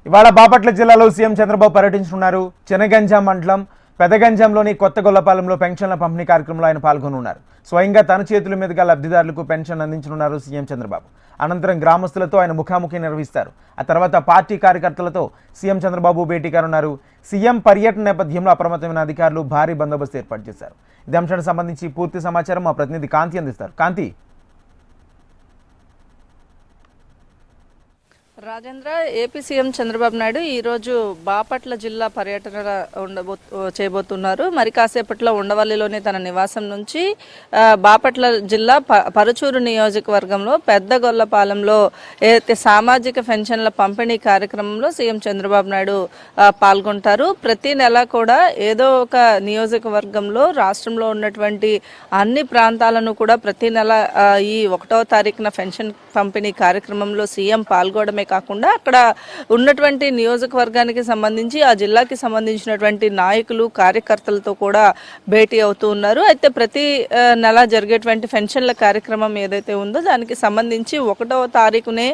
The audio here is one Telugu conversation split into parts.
ఇవాళ బాపట్ల జిల్లాలో సీఎం చంద్రబాబు పర్యటించనున్నారు. చినగంజాం మండలం పెదగంజంలోని కొత్త గొల్లపాలెంలో పెన్షన్ల పంపిణీ కార్యక్రమంలో ఆయన పాల్గొనున్నారు. స్వయంగా తన చేతుల మీదుగా లబ్ధిదారులకు పెన్షన్ అందించనున్నారు సీఎం చంద్రబాబు. అనంతరం గ్రామస్తులతో ఆయన ముఖాముఖి నిర్వహిస్తారు. ఆ తర్వాత పార్టీ కార్యకర్తలతో సీఎం చంద్రబాబు భేటీ కానున్నారు. సీఎం పర్యటన నేపథ్యంలో అప్రమత్తమైన అధికారులు భారీ బందోబస్తు ఏర్పాటు చేశారు. ఇదే అంశానికి సంబంధించి పూర్తి సమాచారం మా ప్రతినిధి కాంతి అందిస్తారు. కాంతి. రాజేంద్ర, ఏపీ సీఎం చంద్రబాబు నాయుడు ఈరోజు బాపట్ల జిల్లా పర్యటన చేయబోతున్నారు. మరి కాసేపట్లో ఉండవల్లిలోని తన నివాసం నుంచి బాపట్ల జిల్లా పరుచూరు నియోజకవర్గంలో పెద్దగొల్లపాలెంలో ఏదైతే సామాజిక పెన్షన్ల పంపిణీ కార్యక్రమంలో సీఎం చంద్రబాబు నాయుడు పాల్గొంటారు. ప్రతి నెల కూడా ఏదో ఒక నియోజకవర్గంలో రాష్ట్రంలో ఉన్నటువంటి అన్ని ప్రాంతాలను కూడా ప్రతి నెల ఈ 1వ తారీఖున పెన్షన్ పంపిణీ కార్యక్రమంలో సీఎం పాల్గొనడమే కాకుండా అక్కడ ఉన్నటువంటి నియోజకవర్గానికి సంబంధించి ఆ జిల్లాకి సంబంధించినటువంటి నాయకులు కార్యకర్తలతో కూడా భేటీ అవుతూ ఉన్నారు. అయితే ప్రతి నెల జరిగేటువంటి పెన్షన్ల కార్యక్రమం ఏదైతే ఉందో దానికి సంబంధించి 1వ తారీఖునే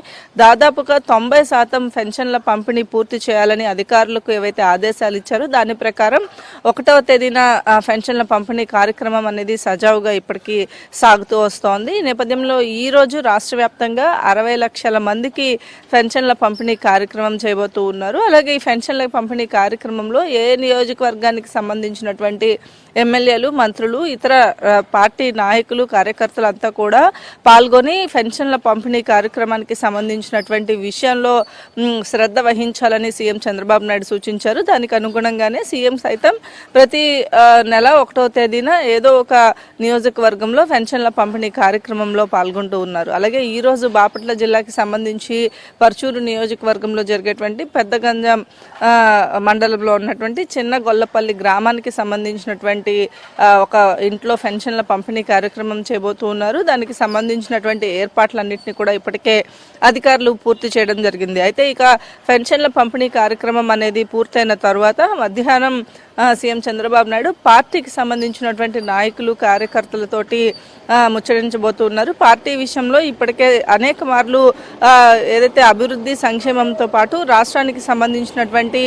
దాదాపుగా 90% పెన్షన్ల పంపిణీ పూర్తి చేయాలని అధికారులకు ఏవైతే ఆదేశాలు ఇచ్చారో దాని ప్రకారం 1వ తేదీన పెన్షన్ల పంపిణీ కార్యక్రమం అనేది సజావుగా ఇప్పటికీ సాగుతూ వస్తోంది. ఈ నేపథ్యంలో ఈ రోజు రాష్ట్ర వ్యాప్తంగా 60 లక్షల మందికి పెన్షన్ల పంపిణీ కార్యక్రమం చేయబోతూ ఉన్నారు. అలాగే ఈ పెన్షన్ల పంపిణీ కార్యక్రమంలో ఏ నియోజకవర్గానికి సంబంధించినటువంటి ఎమ్మెల్యేలు, మంత్రులు, ఇతర పార్టీ నాయకులు, కార్యకర్తలు అంతా కూడా పాల్గొని పెన్షన్ల పంపిణీ కార్యక్రమానికి సంబంధించినటువంటి విషయంలో శ్రద్ధ వహించాలని సీఎం చంద్రబాబు నాయుడు సూచించారు. దానికి అనుగుణంగానే సీఎం సైతం ప్రతి నెల 1వ తేదీన ఏదో ఒక నియోజకవర్గంలో పెన్షన్ల పంపిణీ కార్యక్రమంలో పాల్గొంటూ ఉన్నారు. అలాగే ఈ రోజు బాపట్ల జిల్లాకి సంబంధించి పర్చూరు నియోజకవర్గంలో జరిగేటువంటి పెద్దగంజాం మండలంలో ఉన్నటువంటి చిన్న గొల్లపల్లి గ్రామానికి సంబంధించినటువంటి ఒక ఇంట్లో పెన్షన్ల పంపిణీ కార్యక్రమం చేయబోతూ ఉన్నారు. దానికి సంబంధించినటువంటి ఏర్పాట్లన్నింటినీ కూడా ఇప్పటికే అధికారులు పూర్తి చేయడం జరిగింది. అయితే ఇక పెన్షన్ల పంపిణీ కార్యక్రమం అనేది పూర్తయిన తర్వాత మధ్యాహ్నం సీఎం చంద్రబాబు నాయుడు పార్టీకి సంబంధించినటువంటి నాయకులు, కార్యకర్తలతోటి ముచ్చరించబోతున్నారు. పార్టీ విషయంలో ఇప్పటికే అనేక మార్లు ఏదైతే అభివృద్ధి సంక్షేమంతో పాటు రాష్ట్రానికి సంబంధించినటువంటి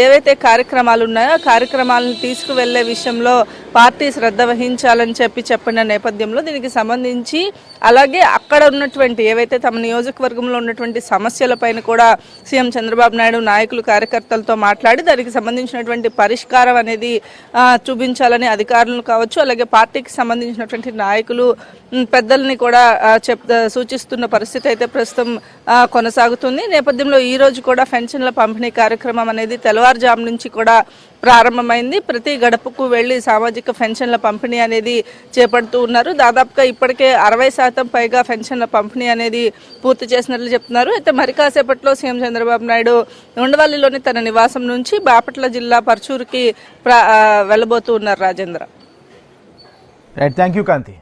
ఏవైతే కార్యక్రమాలు ఉన్నాయో ఆ కార్యక్రమాలను తీసుకువెళ్లే విషయంలో పార్టీ శ్రద్ధ వహించాలని చెప్పిన నేపథ్యంలో దీనికి సంబంధించి అలాగే అక్కడ ఉన్నటువంటి ఏవైతే తమ నియోజకవర్గంలో ఉన్నటువంటి సమస్యలపైన కూడా సీఎం చంద్రబాబు నాయుడు నాయకులు, కార్యకర్తలతో మాట్లాడి దానికి సంబంధించినటువంటి పరిష్కారం అనేది చూపించాలని అధికారులను కావచ్చు, అలాగే పార్టీకి సంబంధించినటువంటి నాయకులు, పెద్దల్ని కూడా సూచిస్తున్న పరిస్థితి అయితే ప్రస్తుతం కొనసాగుతుంది. నేపథ్యంలో ఈ రోజు కూడా పెన్షన్ల పంపిణీ కార్యక్రమం అనేది తెల్లవారుజాము నుంచి కూడా ప్రారంభమైంది. ప్రతి గడపకు వెళ్లి సామాజిక పెన్షన్ల పంపిణీ అనేది చేపడుతూ ఉన్నారు. దాదాపుగా ఇప్పటికే 60% పైగా పెన్షన్ల పంపిణీ అనేది పూర్తి చేసినట్లు చెప్తున్నారు. అయితే మరి కాసేపట్లో సీఎం చంద్రబాబు నాయుడు ఉండవల్లిలోని తన నివాసం నుంచి బాపట్ల జిల్లా పర్చూరుకి వెళ్ళబోతూ ఉన్నారు. Rajendra. Right, thank you Kanthi.